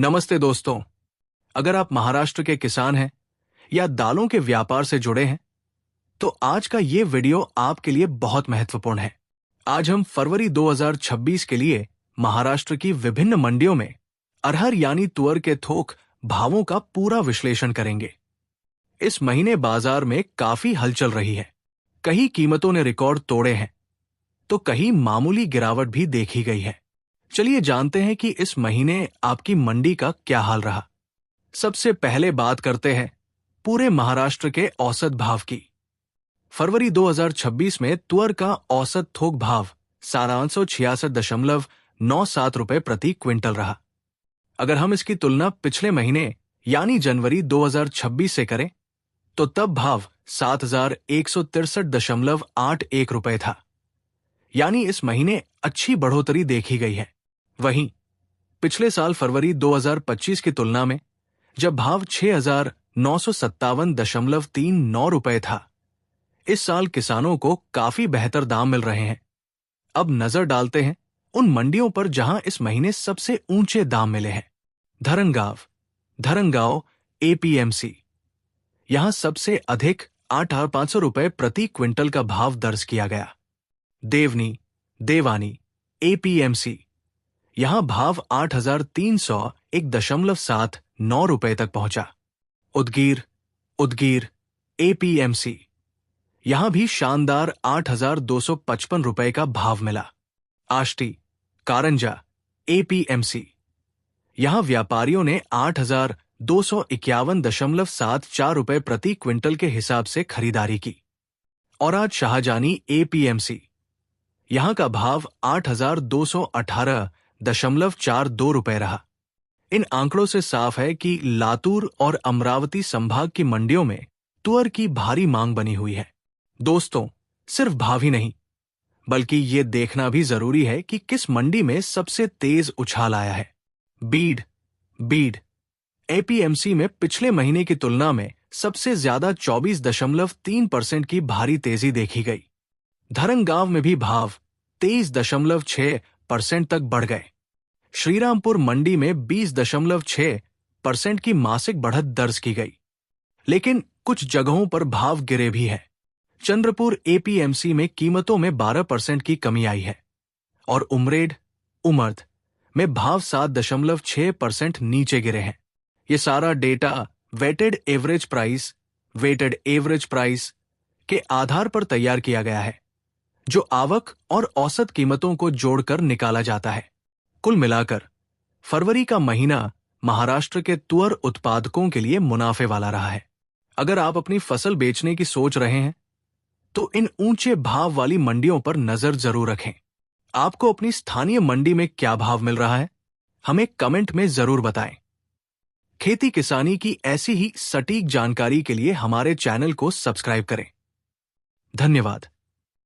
नमस्ते दोस्तों। अगर आप महाराष्ट्र के किसान हैं या दालों के व्यापार से जुड़े हैं तो आज का ये वीडियो आपके लिए बहुत महत्वपूर्ण है। आज हम फरवरी 2026 के लिए महाराष्ट्र की विभिन्न मंडियों में अरहर यानी तुअर के थोक भावों का पूरा विश्लेषण करेंगे। इस महीने बाजार में काफी हलचल रही है। कई कीमतों ने रिकॉर्ड तोड़े हैं तो कहीं मामूली गिरावट भी देखी गई है। चलिए जानते हैं कि इस महीने आपकी मंडी का क्या हाल रहा। सबसे पहले बात करते हैं पूरे महाराष्ट्र के औसत भाव की। फरवरी 2026 में तुअर का औसत थोक भाव 766.97 रुपए प्रति क्विंटल रहा। अगर हम इसकी तुलना पिछले महीने यानी जनवरी 2026 से करें तो तब भाव 7,163.81 रुपए था, यानी इस महीने अच्छी बढ़ोतरी देखी गई है। वहीं पिछले साल फरवरी 2025 की तुलना में जब भाव 6,957.39 रुपए था, इस साल किसानों को काफी बेहतर दाम मिल रहे हैं। अब नजर डालते हैं उन मंडियों पर जहां इस महीने सबसे ऊंचे दाम मिले हैं। धरंगाव एपीएमसी, यहां सबसे अधिक 8,500 रुपए प्रति क्विंटल का भाव दर्ज किया गया। देवानी एपीएमसी, यहां भाव 8,301.79 रुपए तक पहुंचा। उदगीर एपीएमसी, यहां भी शानदार 8,255 रुपए का भाव मिला। आष्टी कारंजा एपीएमसी, यहां व्यापारियों ने 8,251.74 रुपए प्रति क्विंटल के हिसाब से खरीदारी की। और आज शाहजानी एपीएमसी, यहां का भाव 8,218.42 रुपए रहा। इन आंकड़ों से साफ है कि लातूर और अमरावती संभाग की मंडियों में तुअर की भारी मांग बनी हुई है। दोस्तों, सिर्फ भाव ही नहीं बल्कि ये देखना भी जरूरी है कि किस मंडी में सबसे तेज उछाल आया है। बीड एपीएमसी में पिछले महीने की तुलना में सबसे ज्यादा 24.3% की भारी तेजी देखी गई। धरंगाव में भी भाव 23.6% तक बढ़ गए। श्रीरामपुर मंडी में 20.6% की मासिक बढ़त दर्ज की गई, लेकिन कुछ जगहों पर भाव गिरे भी हैं। चंद्रपुर एपीएमसी में कीमतों में 12% की कमी आई है और उमर्द में भाव 7.6% नीचे गिरे हैं। ये सारा डेटा वेटेड एवरेज प्राइस के आधार पर तैयार किया गया है, जो आवक और औसत कीमतों को जोड़कर निकाला जाता है। कुल मिलाकर फरवरी का महीना महाराष्ट्र के तुअर उत्पादकों के लिए मुनाफे वाला रहा है। अगर आप अपनी फसल बेचने की सोच रहे हैं तो इन ऊंचे भाव वाली मंडियों पर नजर जरूर रखें। आपको अपनी स्थानीय मंडी में क्या भाव मिल रहा है, हमें कमेंट में जरूर बताएं। खेती किसानी की ऐसी ही सटीक जानकारी के लिए हमारे चैनल को सब्सक्राइब करें। धन्यवाद।